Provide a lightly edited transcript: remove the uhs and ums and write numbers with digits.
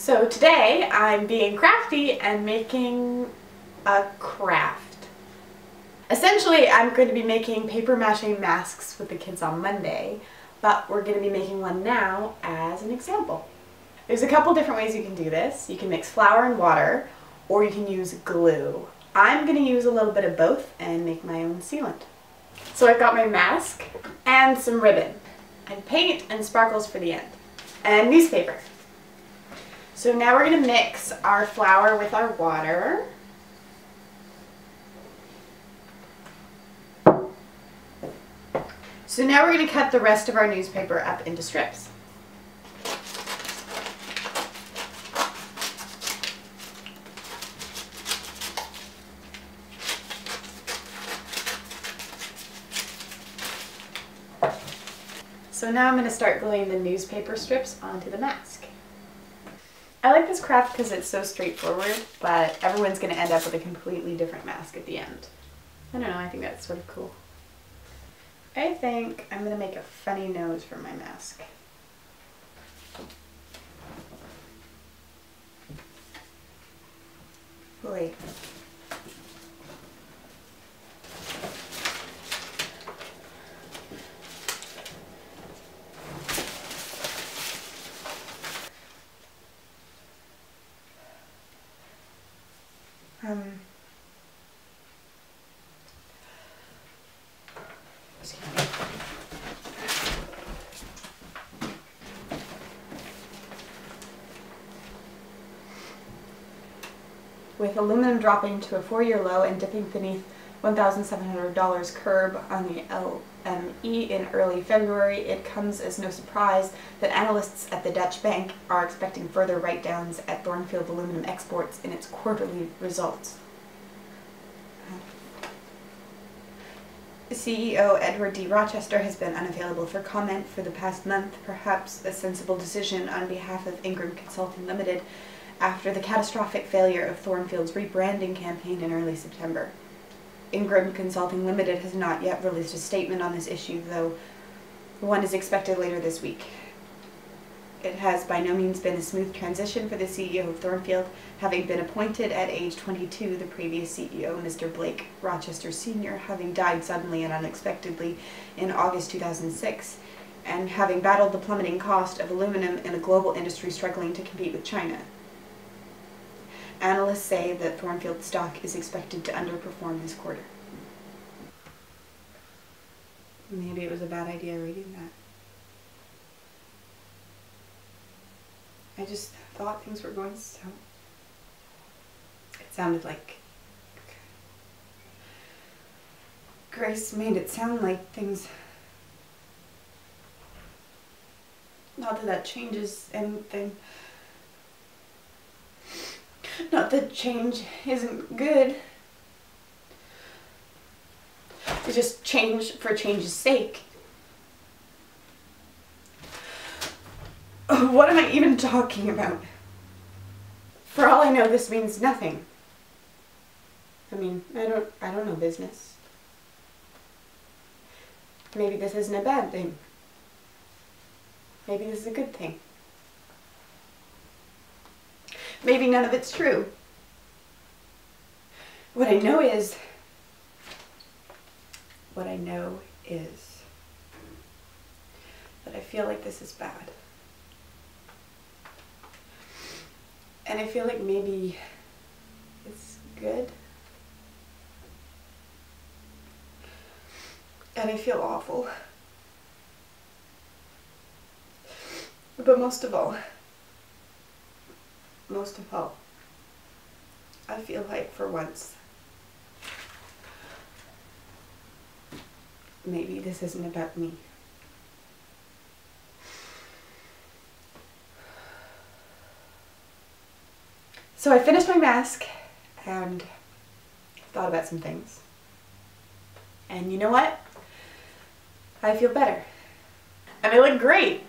So today I'm being crafty and making a craft. Essentially, I'm going to be making paper mache masks with the kids on Monday, but we're going to be making one now as an example. There's a couple different ways you can do this. You can mix flour and water, or you can use glue. I'm going to use a little bit of both and make my own sealant. So I've got my mask and some ribbon, and paint and sparkles for the end, and newspaper. So now we're going to mix our flour with our water. So now we're going to cut the rest of our newspaper up into strips. So now I'm going to start gluing the newspaper strips onto the mask. I like this craft because it's so straightforward, but everyone's going to end up with a completely different mask at the end. I don't know, I think that's sort of cool. I think I'm going to make a funny nose for my mask. Wait. Excuse me. With aluminum dropping to a 4-year low and dipping beneath $1,700 curb on the LME in early February, it comes as no surprise that analysts at the Dutch bank are expecting further write-downs at Thornfield Aluminum Exports in its quarterly results. CEO Edward D. Rochester has been unavailable for comment for the past month, perhaps a sensible decision on behalf of Ingram Consulting Limited after the catastrophic failure of Thornfield's rebranding campaign in early September. Ingram Consulting Limited has not yet released a statement on this issue, though one is expected later this week. It has by no means been a smooth transition for the CEO of Thornfield, having been appointed at age 22, the previous CEO, Mr. Blake Rochester Sr., having died suddenly and unexpectedly in August 2006, and having battled the plummeting cost of aluminum in a global industry struggling to compete with China. Analysts say that Thornfield stock is expected to underperform this quarter. Maybe it was a bad idea reading that. I just thought things were going so... It sounded like... Grace made it sound like things... Not that that changes anything. Not that change isn't good. It's just change for change's sake. What am I even talking about? For all I know, this means nothing. I mean, I don't know business. Maybe this isn't a bad thing. Maybe this is a good thing. Maybe none of it's true. What I know is that I feel like this is bad. And I feel like maybe it's good. And I feel awful. But most of all, I feel like for once, maybe this isn't about me. So I finished my mask and thought about some things. And you know what? I feel better. And I look great.